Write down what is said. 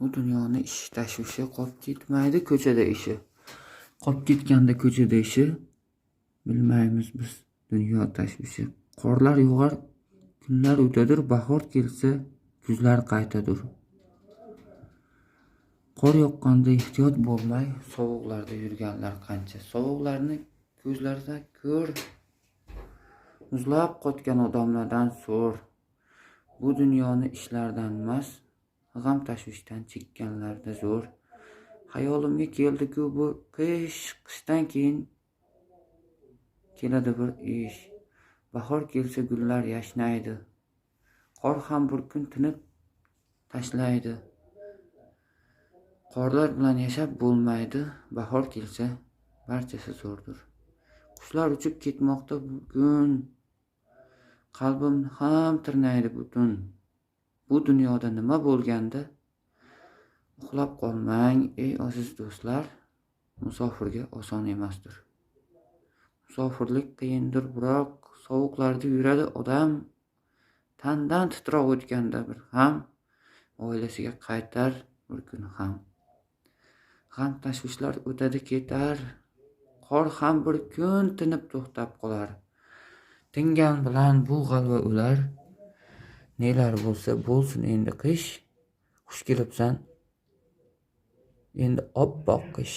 Bu dunyoni ish tashvishi qolib ketmaydi ko'chada ishi. Qolib ketganda ko'chada ishi, bilmaymiz biz dunyo tashvishi. Qorlar yog'ar, kunlar o'tadir, bahor kelsa, kuzlar qaytadir. Qor yoqqanda ehtiyot bo'lmay, sovuqlarda yurganlar qancha. Sovuqlarni ko'zlarida ko'r, muzlab qotgan odamlardan so'r. Bu dunyoni ishlardan emas, g'am tashvishdan chekkanlarda zo'r. Hayolimga keldi-ku bu qishdan keyin keladi bir ish. Bahor kelsa gullar yashnaydi. Qor ham bir kun tinib tashlaydi. Qorlar bilan yashab bo'lmaydi. Bahor kelsa barchasi zo'rdir. Qushlar uchib ketmoqda bugun. Qalbimni ham tirnaydi butun. Bu dunyoda nima bo'lganda uxlab qolmang ey aziz do'stlar. Musofirga oson emasdir. Musofirlik qiyindir, biroq sovuqlarda yuradi odam. Tandan titroq o'tganda bir ham oilasiga qaytar bir kun ham. G'am tashvishlar o'tadi ketar. Qor ham bir kun tinib to'xtab qolar. Tingan bilan bu g'alva ular. Nelar bo'lsa bo'lsin endi qish. Xush kelibsan. Endi oppoq qish.